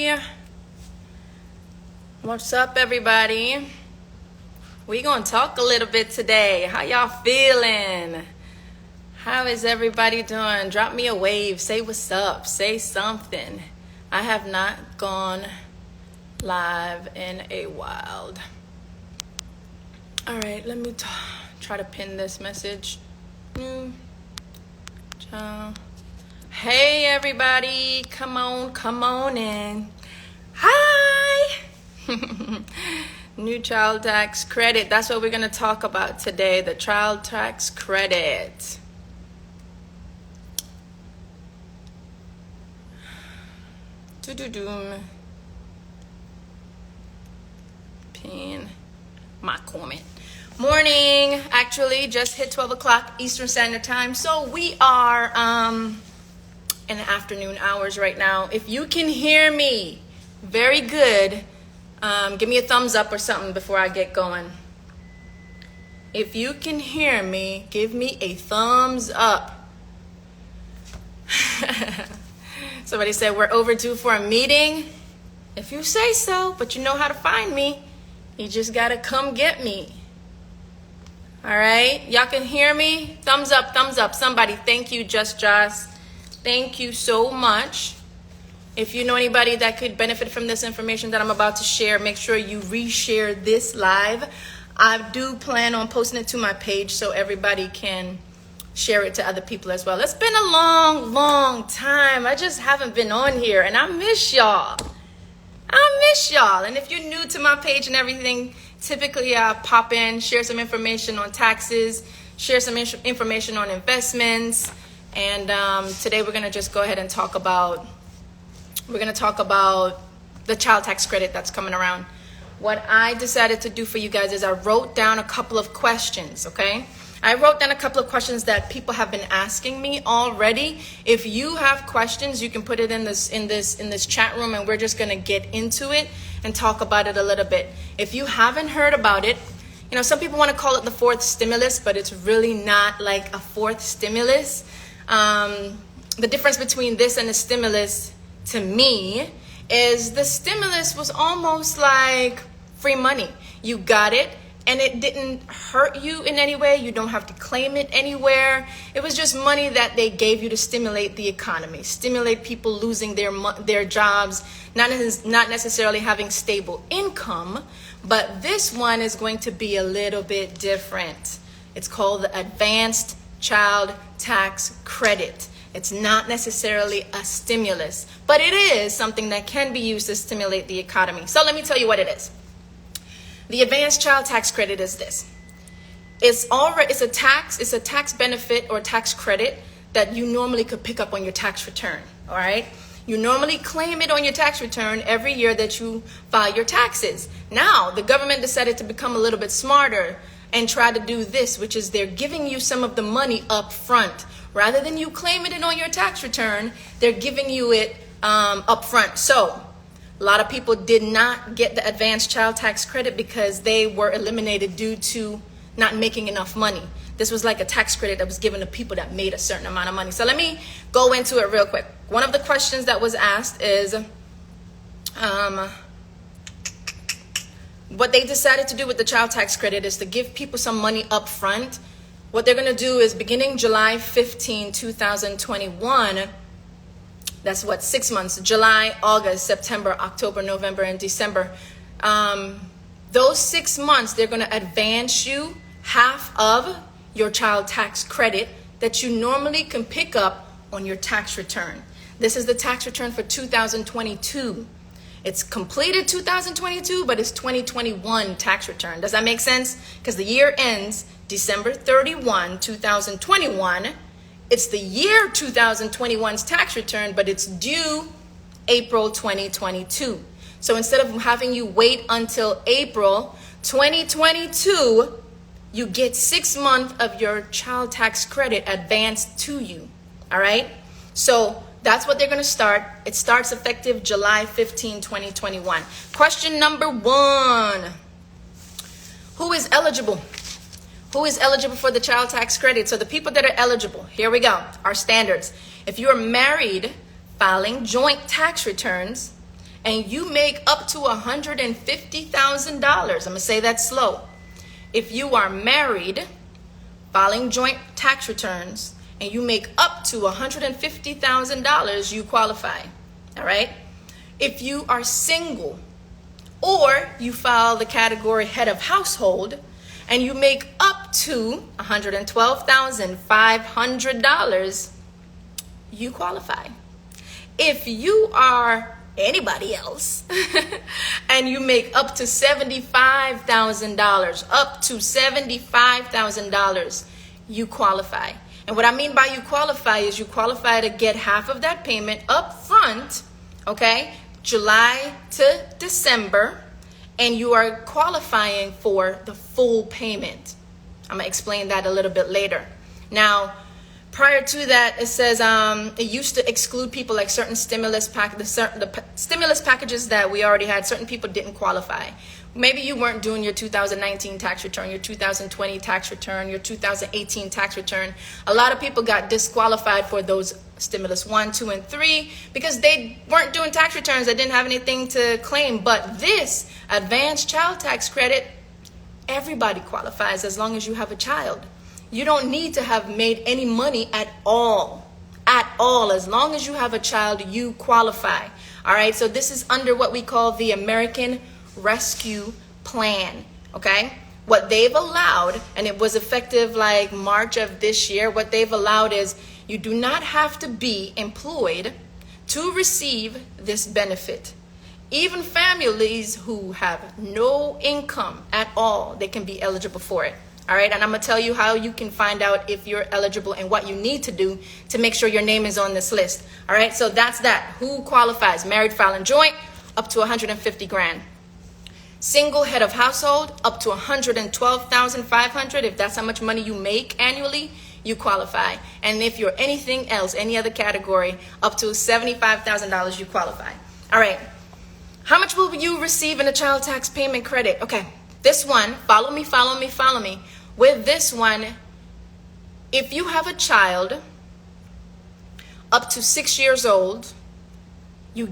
Hi. What's up, everybody? We gonna talk a little bit today. How y'all feeling? How is everybody doing? Drop me a wave. Say what's up. Say something. I have not gone live in a while. All right, let me try to pin this message. Ciao. Hey, everybody. Come on in. Hi. New child tax credit. That's what we're going to talk about today. The child tax credit. Do-do-doom. Pin my comment. Morning. Actually, just hit 12 o'clock Eastern Standard Time. So we are in the afternoon hours right now. If you can hear me very good, give me a thumbs up or something before I get going. If you can hear me, give me a thumbs up. Somebody said we're overdue for a meeting. If you say so, but you know how to find me. You just gotta come get me. All right, y'all can hear me? Thumbs up, somebody. Thank you, Just Joss. Thank you so much. If you know anybody that could benefit from this information that I'm about to share, make sure you reshare this live. I do plan on posting it to my page so everybody can share it to other people as well. It's been a long time. I just haven't been on here, and I miss y'all. And if you're new to my page and everything, typically I pop in, share some information on taxes, share some information on investments, and today we're going to just go ahead and talk about the child tax credit that's coming around. What I decided to do for you guys is I wrote down a couple of questions, okay? I wrote down a couple of questions that people have been asking me already. If you have questions, you can put it in this chat room, and we're just going to get into it and talk about it a little bit. If you haven't heard about it, you know, some people want to call it the fourth stimulus, but it's really not like a fourth stimulus. The difference between this and the stimulus, to me, is the stimulus was almost like free money. You got it, and it didn't hurt you in any way. You don't have to claim it anywhere. It was just money that they gave you to stimulate the economy, stimulate people losing their jobs, not necessarily having stable income. But this one is going to be a little bit different. It's called the Advanced Child Tax Credit. It's not necessarily a stimulus, but it is something that can be used to stimulate the economy. So let me tell you what it is. The Advanced Child Tax Credit is this. It's a tax benefit or tax credit that you normally could pick up on your tax return, all right? You normally claim it on your tax return every year that you file your taxes. Now, the government decided to become a little bit smarter and try to do this, which is they're giving you some of the money up front. Rather than you claiming it on your tax return, they're giving you it up front. So a lot of people did not get the advanced child tax credit because they were eliminated due to not making enough money. This was like a tax credit that was given to people that made a certain amount of money. So let me go into it real quick. One of the questions that was asked is what they decided to do with the child tax credit is to give people some money up front. What they're going to do is beginning July 15, 2021, that's what, 6 months, July, August, September, October, November, and December. Those 6 months, they're going to advance you half of your child tax credit that you normally can pick up on your tax return. This is the tax return for 2022. It's completed 2022, but it's 2021 tax return. Does that make sense? Because the year ends December 31, 2021. It's the year 2021's tax return, but it's due April 2022. So instead of having you wait until April 2022, you get 6 months of your child tax credit advanced to you. All right? So that's what they're going to start. It starts effective July 15, 2021. Question number 1. Who is eligible? Who is eligible for the child tax credit? So the people that are eligible, here we go, our standards. If you are married, filing joint tax returns, and you make up to $150,000, I'm going to say that slow. If you are married, filing joint tax returns, and you make up to $150,000, you qualify. All right? If you are single, or you file the category head of household, and you make up to $112,500, you qualify. If you are anybody else and you make up to $75,000, you qualify. And what I mean by you qualify is you qualify to get half of that payment up front, okay, July to December, and you are qualifying for the full payment. I'm going to explain that a little bit later. Now, prior to that, it says it used to exclude people like certain stimulus stimulus packages that we already had. Certain people didn't qualify. Maybe you weren't doing your 2019 tax return, your 2020 tax return, your 2018 tax return. A lot of people got disqualified for those stimulus 1, 2, and 3 because they weren't doing tax returns. They didn't have anything to claim. But this advanced child tax credit, everybody qualifies as long as you have a child. You don't need to have made any money at all. At all. As long as you have a child, you qualify. All right. So this is under what we call the American Rescue Plan. Okay. What they've allowed, and it was effective like March of this year, what they've allowed is you do not have to be employed to receive this benefit. Even families who have no income at all, they can be eligible for it. All right, and I'm going to tell you how you can find out if you're eligible and what you need to do to make sure your name is on this list. All right, so that's that. Who qualifies? Married, filing joint, up to $150,000. Single head of household, up to $112,500. If that's how much money you make annually, you qualify. And if you're anything else, any other category, up to $75,000, you qualify. All right, how much will you receive in a child tax payment credit? Okay, this one, follow me. With this one, if you have a child up to 6 years old, you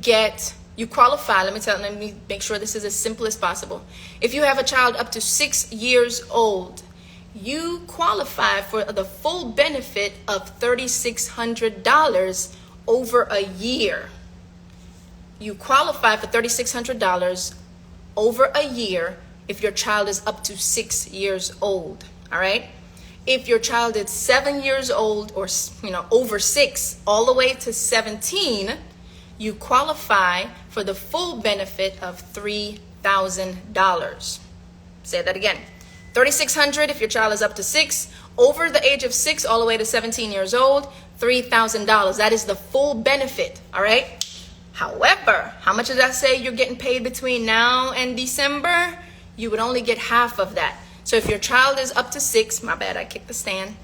qualify. Let me make sure this is as simple as possible. If you have a child up to 6 years old, you qualify for the full benefit of $3,600 over a year. You qualify for $3,600 over a year if your child is up to 6 years old. All right. If your child is 7 years old, or over 6 all the way to 17, you qualify for the full benefit of $3,000. Say that again. $3,600 if your child is up to 6, over the age of 6 all the way to 17 years old, $3,000. That is the full benefit. All right. However, how much does that say you're getting paid between now and December? You would only get half of that. So if your child is up to 6, my bad, I kicked the stand.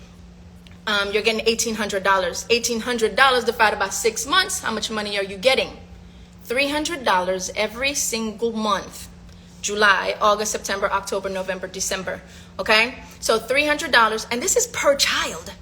You're getting $1,800. $1,800 divided by 6 months. How much money are you getting? $300 every single month. July, August, September, October, November, December. Okay? So $300, and this is per child.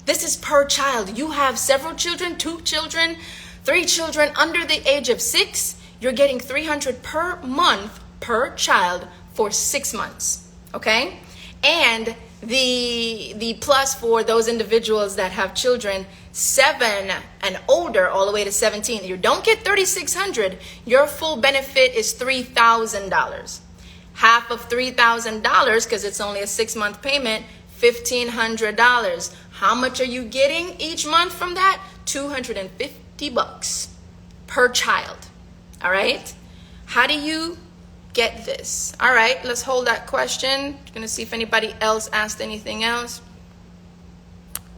This is per child. You have several children, 2 children, 3 children under the age of 6. You're getting $300 per month per child for 6 months. Okay? And the plus for those individuals that have children 7 and older all the way to 17, you don't get $3,600. Your full benefit is $3,000. Half of $3,000, because it's only a 6-month payment, $1,500. How much are you getting each month from that? $250 per child. All right? How do you get this? All right, let's hold that question. Gonna see if anybody else asked anything else.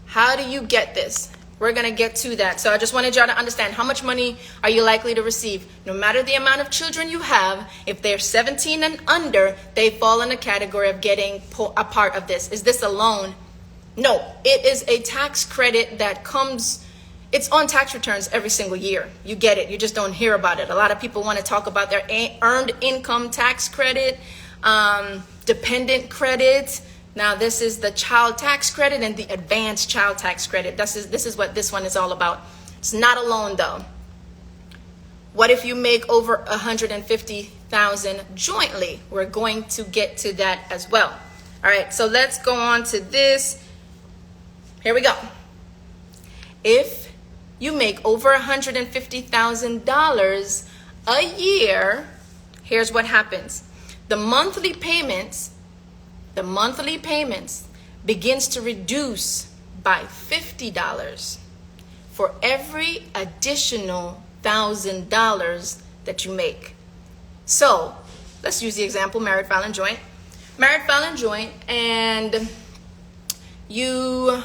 How do you get this? We're gonna get to that. So I just wanted y'all to understand, how much money are you likely to receive? No matter the amount of children you have, if they're 17 and under, they fall in the category of getting a part of this. Is this a loan? No, it is a tax credit that comes. It's on tax returns every single year. You get it. You just don't hear about it. A lot of people want to talk about their earned income tax credit, dependent credit. Now, this is the child tax credit and the advanced child tax credit. This is what this one is all about. It's not a loan, though. What if you make over 150,000 jointly? We're going to get to that as well. All right, so let's go on to this. Here we go. If you make over $150,000 a year, here's what happens. The monthly payments begins to reduce by $50 for every additional $1,000 that you make. So let's use the example married, filing, joint. Married, filing, joint, and you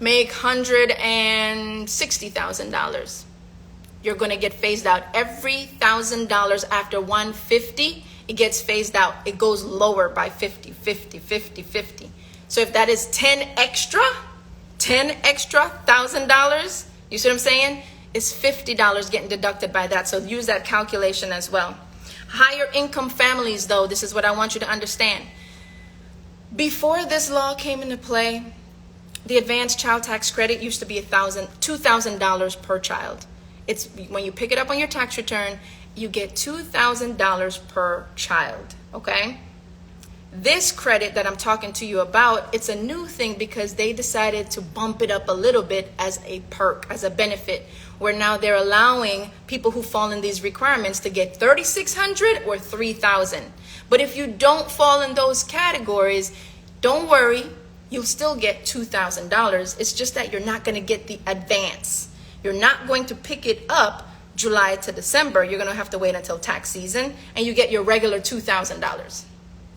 make $160,000. You're going to get phased out every $1,000 after 150. It gets phased out. It goes lower by 50, 50, 50, 50. So if that is 10 extra $1,000, you see what I'm saying? It's $50 getting deducted by that. So use that calculation as well. Higher income families, though, this is what I want you to understand. Before this law came into play, the advanced child tax credit used to be $2,000 per child. It's when you pick it up on your tax return, you get $2,000 per child, okay? This credit that I'm talking to you about, it's a new thing because they decided to bump it up a little bit as a perk, as a benefit, where now they're allowing people who fall in these requirements to get $3,600 or $3,000. But if you don't fall in those categories, don't worry, you'll still get $2,000. It's just that you're not going to get the advance. You're not going to pick it up July to December. You're going to have to wait until tax season, and you get your regular $2,000.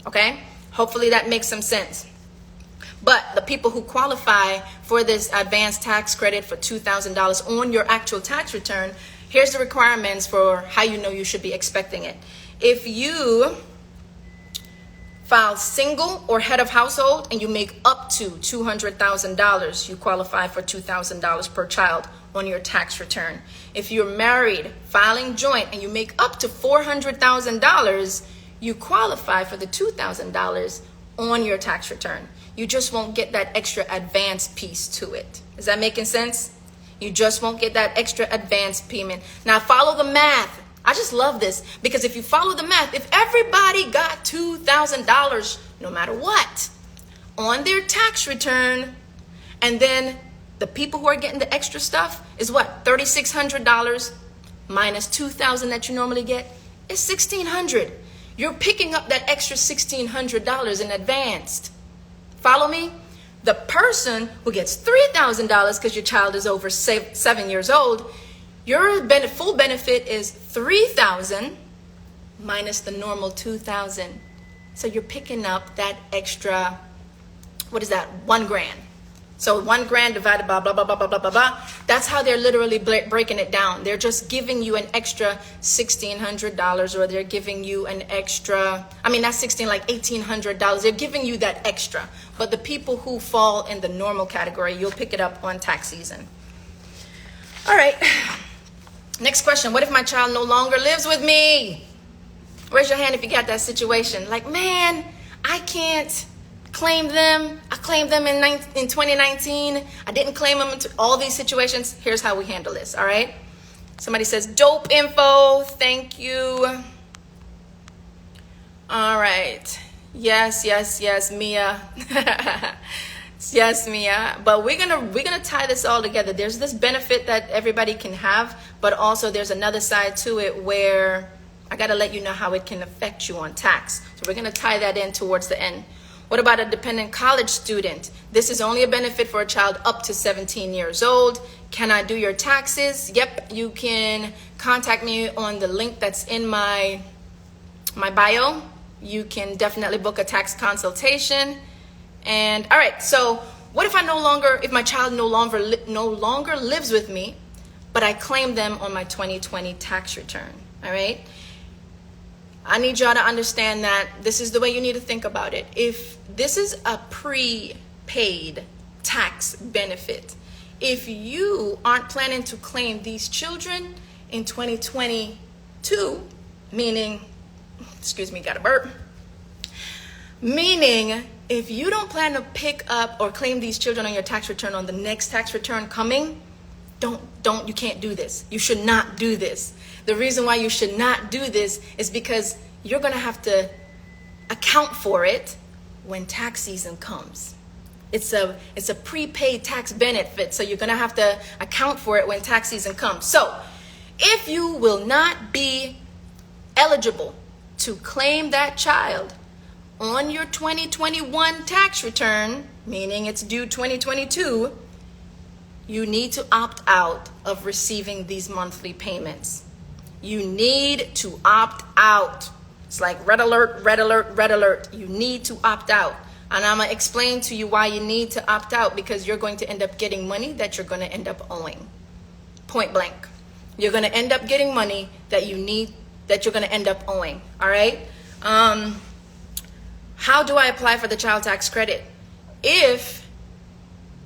Okay? Hopefully that makes some sense. But the people who qualify for this advanced tax credit for $2,000 on your actual tax return, here's the requirements for how you know you should be expecting it. If you file single or head of household and you make up to $200,000, you qualify for $2,000 per child on your tax return. If you're married, filing joint, and you make up to $400,000, you qualify for the $2,000 on your tax return. You just won't get that extra advance piece to it. Is that making sense? You just won't get that extra advance payment. Now follow the math. I just love this because if you follow the math, if everybody got $2,000 no matter what on their tax return, and then the people who are getting the extra stuff is what? $3,600 minus $2,000 that you normally get is $1,600. You're picking up that extra $1,600 in advance. Follow me? The person who gets $3,000 because your child is over 7 years old, your full benefit is $3,000 minus the normal $2,000. So you're picking up that extra, what is that, $1,000. So $1,000 divided by blah, blah, blah, blah, blah, blah, blah. That's how they're literally breaking it down. They're just giving you an extra $1,600, or they're giving you an extra, that's $1,800. They're giving you that extra. But the people who fall in the normal category, you'll pick it up on tax season. All right. Next question. What if my child no longer lives with me? Raise your hand if you got that situation. Like, man, I can't claim them. I claimed them in 2019. I didn't claim them into all these situations. Here's how we handle this, all right? Somebody says, dope info. Thank you. All right. Yes, Mia. Yes, Mia. But we're gonna tie this all together. There's this benefit that everybody can have, but also there's another side to it where I gotta let you know how it can affect you on tax. So we're gonna tie that in towards the end. What about a dependent college student? This is only a benefit for a child up to 17 years old. Can I do your taxes? Yep, you can contact me on the link that's in my bio. You can definitely book a tax consultation. And all right, so what if if my child no longer lives with me, but I claim them on my 2020 tax return? All right. I need y'all to understand that this is the way you need to think about it. If this is a prepaid tax benefit, if you aren't planning to claim these children in 2022, meaning, excuse me, got a burp, meaning if you don't plan to pick up or claim these children on your tax return on the next tax return coming, you can't do this. You should not do this. The reason why you should not do this is because you're going to have to account for it when tax season comes. It's a prepaid tax benefit, so you're going to have to account for it when tax season comes. So if you will not be eligible to claim that child on your 2021 tax return, meaning it's due 2022, you need to opt out of receiving these monthly payments. You need to opt out. It's like red alert, red alert, red alert. You need to opt out. And I'm going to explain to you why you need to opt out, because you're going to end up getting money that you're going to end up owing. Point blank. You're going to end up getting money that you're going to end up owing. All right? How do I apply for the child tax credit? If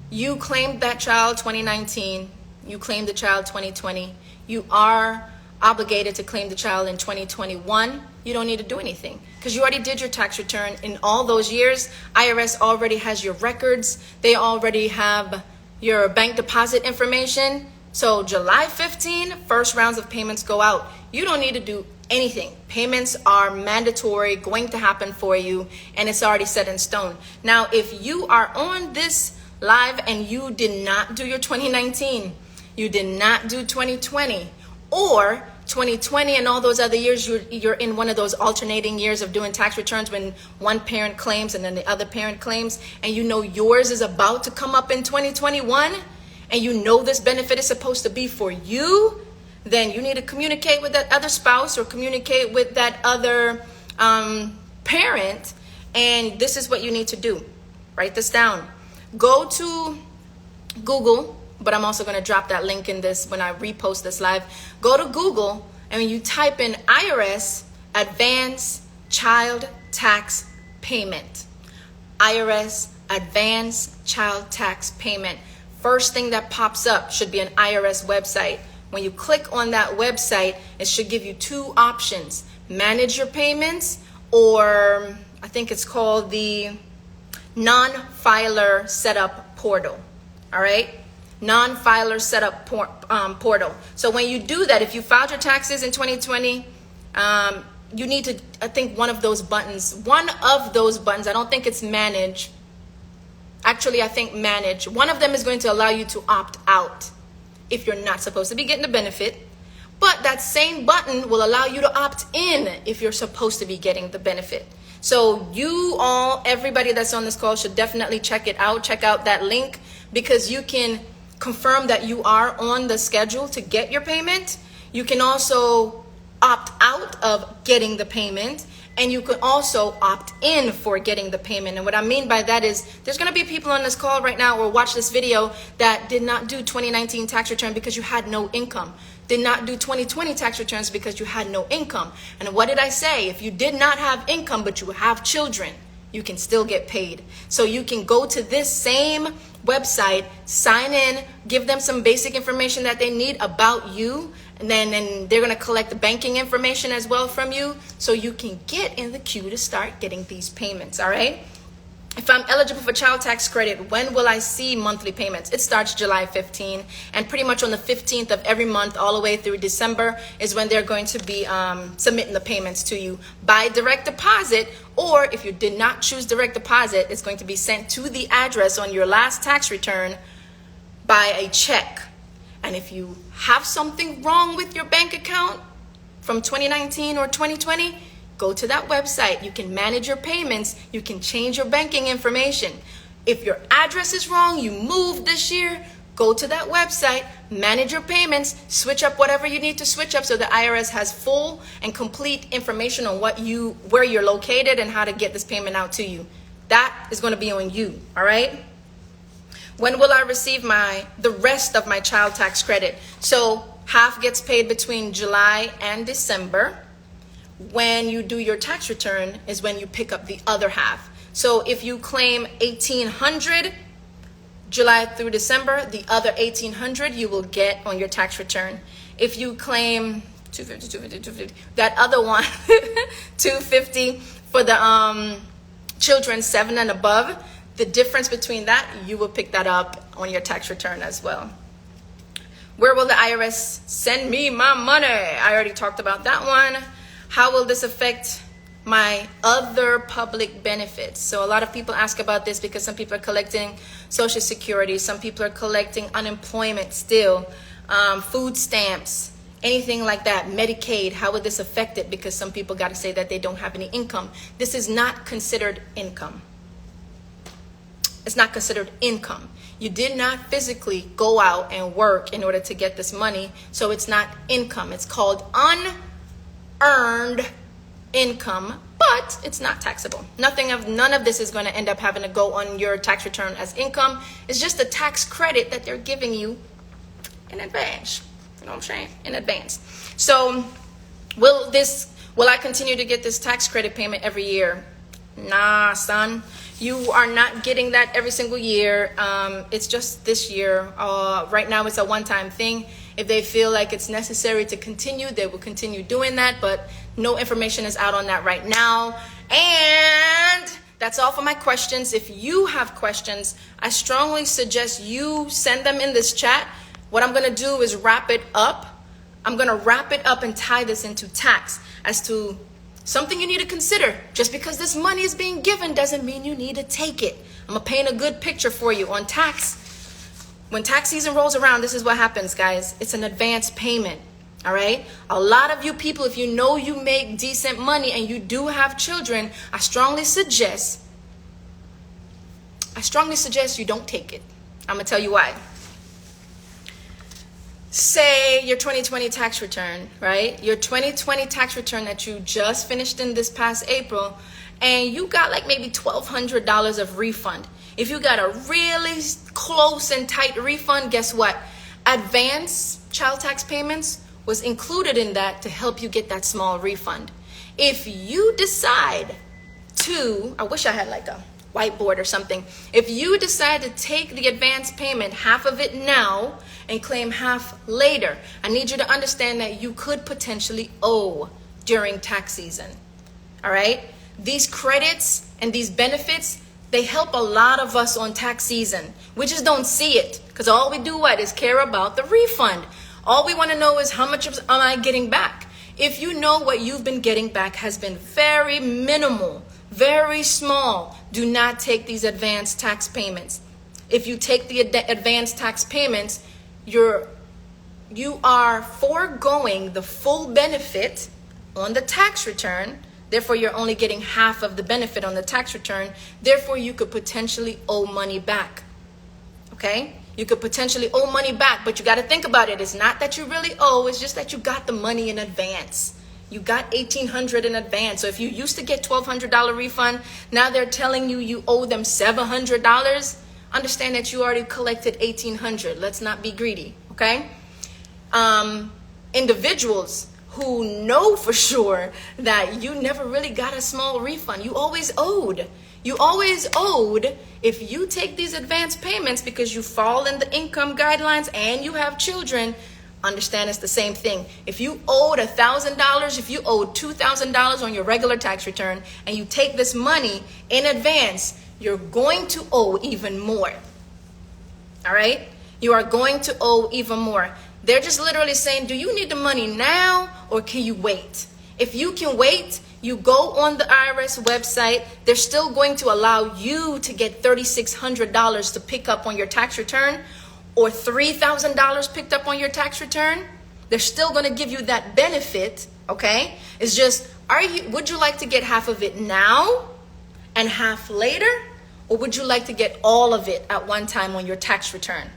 you claimed that child 2019, you claimed the child 2020, you are obligated to claim the child in 2021, you don't need to do anything because you already did your tax return in all those years. IRS already has your records. They already have your bank deposit information. So July 15, first rounds of payments go out. You don't need to do anything. Payments are mandatory, going to happen for you, and it's already set in stone. Now, if you are on this live and you did not do your 2019, you did not do 2020, or 2020 and all those other years, you're in one of those alternating years of doing tax returns when one parent claims and then the other parent claims, and you know yours is about to come up in 2021, and you know this benefit is supposed to be for you, then you need to communicate with that other spouse or communicate with that other parent, and this is what you need to do. Write this down. Go to Google, but I'm also going to drop that link in this when I repost this live. Go to Google and when you type in IRS Advance Child Tax Payment. IRS Advance Child Tax Payment. First thing that pops up should be an IRS website. When you click on that website, it should give you two options. Manage your payments, or I think it's called the non-filer setup portal. All right? Non-filer setup portal. So when you do that, if you filed your taxes in 2020, you need to, I think one of those buttons, I don't think it's manage. Actually, I think manage. One of them is going to allow you to opt out if you're not supposed to be getting the benefit. But that same button will allow you to opt in if you're supposed to be getting the benefit. So everybody that's on this call should definitely check it out. Check out that link, because you can confirm that you are on the schedule to get your payment. You can also opt out of getting the payment, and you can also opt in for getting the payment. And what I mean by that is there's going to be people on this call right now or watch this video that did not do 2019 tax return because you had no income. Did not do 2020 tax returns because you had no income. And what did I say? If you did not have income but you have children, you can still get paid. So you can go to this same website, sign in, give them some basic information that they need about you, and then they're going to collect the banking information as well from you, so you can get in the queue to start getting these payments. All right? If I'm eligible for child tax credit, when will I see monthly payments? It starts July 15, and pretty much on the 15th of every month all the way through December is when they're going to be submitting the payments to you by direct deposit, or if you did not choose direct deposit, it's going to be sent to the address on your last tax return by a check. And if you have something wrong with your bank account from 2019 or 2020, go to that website. You can manage your payments. You can change your banking information. If your address is wrong, you moved this year, go to that website, manage your payments, switch up whatever you need to switch up so the IRS has full and complete information on where you're located and how to get this payment out to you. That is going to be on you, all right? When will I receive the rest of my child tax credit? So half gets paid between July and December. When you do your tax return is when you pick up the other half. So if you claim $1,800 July through December, the other $1,800 you will get on your tax return. If you claim $250, that other one $250 for the children 7 and above, the difference between that, you will pick that up on your tax return as well. Where will the IRS send me my money? I already talked about that one. How will this affect my other public benefits? So a lot of people ask about this because some people are collecting Social Security. Some people are collecting unemployment still, food stamps, anything like that, Medicaid. How would this affect it? Because some people got to say that they don't have any income. This is not considered income. It's not considered income. You did not physically go out and work in order to get this money, so it's not income. It's called unearned income, but it's not taxable. None of this is going to end up having to go on your tax return as income. It's just a tax credit that they're giving you in advance. You know what I'm saying? In advance. So will I continue to get this tax credit payment every year? Nah, son. You are not getting that every single year. It's just this year. Right now, it's a one-time thing. If they feel like it's necessary to continue, they will continue doing that. But no information is out on that right now. And that's all for my questions. If you have questions, I strongly suggest you send them in this chat. What I'm going to do is wrap it up. I'm going to wrap it up and tie this into tax as to something you need to consider. Just because this money is being given doesn't mean you need to take it. I'm going to paint a good picture for you on tax. When tax season rolls around, this is what happens, guys. It's an advance payment. All right. A lot of you people, if you know you make decent money and you do have children, I strongly suggest you don't take it. I'm going to tell you why. Say your 2020 tax return, right? Your 2020 tax return that you just finished in this past April, and you got like maybe $1,200 of refund. If you got a really close and tight refund, guess what? Advance child tax payments was included in that to help you get that small refund. If you decide to, I wish I had like a whiteboard or something. If you decide to take the advance payment, half of it now, and claim half later, I need you to understand that you could potentially owe during tax season. All right? These credits and these benefits, they help a lot of us on tax season. We just don't see it because all we do is care about the refund. All we want to know is how much am I getting back? If you know what you've been getting back has been very minimal, very small, do not take these advanced tax payments. If you take the advanced tax payments, you are foregoing the full benefit on the tax return. Therefore, you're only getting half of the benefit on the tax return. Therefore, you could potentially owe money back. Okay? You could potentially owe money back, but you got to think about it. It's not that you really owe. It's just that you got the money in advance. You got $1,800 in advance. So if you used to get $1,200 refund, now they're telling you owe them $700. Understand that you already collected $1,800. Let's not be greedy, okay? Individuals who know for sure that you never really got a small refund. You always owed. You always owed. If you take these advance payments because you fall in the income guidelines and you have children, understand it's the same thing. If you owed $1,000, if you owed $2,000 on your regular tax return and you take this money in advance, you're going to owe even more. All right? You are going to owe even more. They're just literally saying, do you need the money now or can you wait? If you can wait, you go on the IRS website. They're still going to allow you to get $3,600 to pick up on your tax return or $3,000 picked up on your tax return. They're still going to give you that benefit, okay? It's just, would you like to get half of it now and half later? Or would you like to get all of it at one time on your tax return?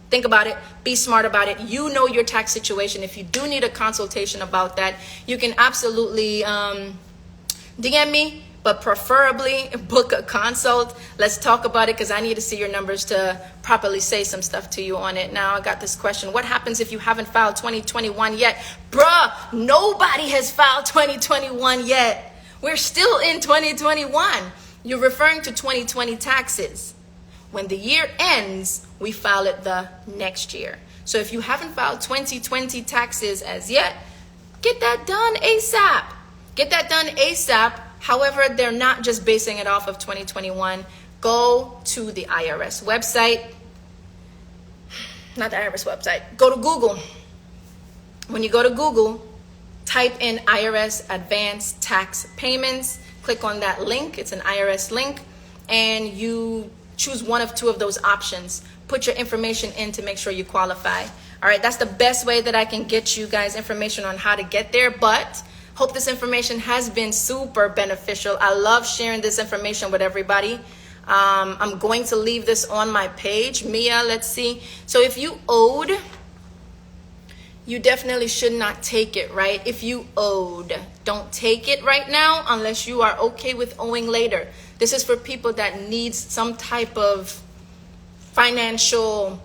Think about it. Be smart about it. You know your tax situation. If you do need a consultation about that, you can absolutely DM me, but preferably book a consult. Let's talk about it because I need to see your numbers to properly say some stuff to you on it. Now I got this question. What happens if you haven't filed 2021 yet? Bruh, nobody has filed 2021 yet. We're still in 2021. You're referring to 2020 taxes. When the year ends, we file it the next year. So if you haven't filed 2020 taxes as yet, get that done ASAP. Get that done ASAP. However, they're not just basing it off of 2021. Go to the IRS website. not the IRS website. Go to Google. When you go to Google, type in IRS advanced tax payments. Click on that link. It's an IRS link. And you choose one of two of those options. Put your information in to make sure you qualify. All right, that's the best way that I can get you guys information on how to get there. But hope this information has been super beneficial. I love sharing this information with everybody. I'm going to leave this on my page. Mia, let's see. So if you owed, you definitely should not take it, right? If you owed, don't take it right now unless you are okay with owing later. This is for people that need some type of financial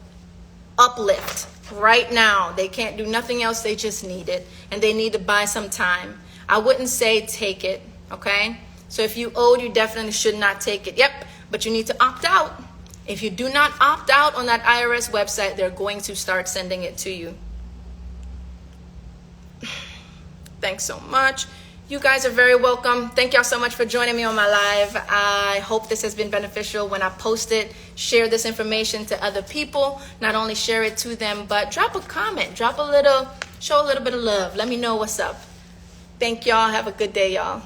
uplift right now. They can't do nothing else. They just need it, and they need to buy some time. I wouldn't say take it, okay? So if you owed, you definitely should not take it. Yep, but you need to opt out. If you do not opt out on that IRS website, they're going to start sending it to you. Thanks so much. You guys are very welcome. Thank y'all so much for joining me on my live. I hope this has been beneficial. When I post it, share this information to other people. Not only share it to them, but drop a comment, show a little bit of love. Let me know what's up. Thank y'all. Have a good day, y'all.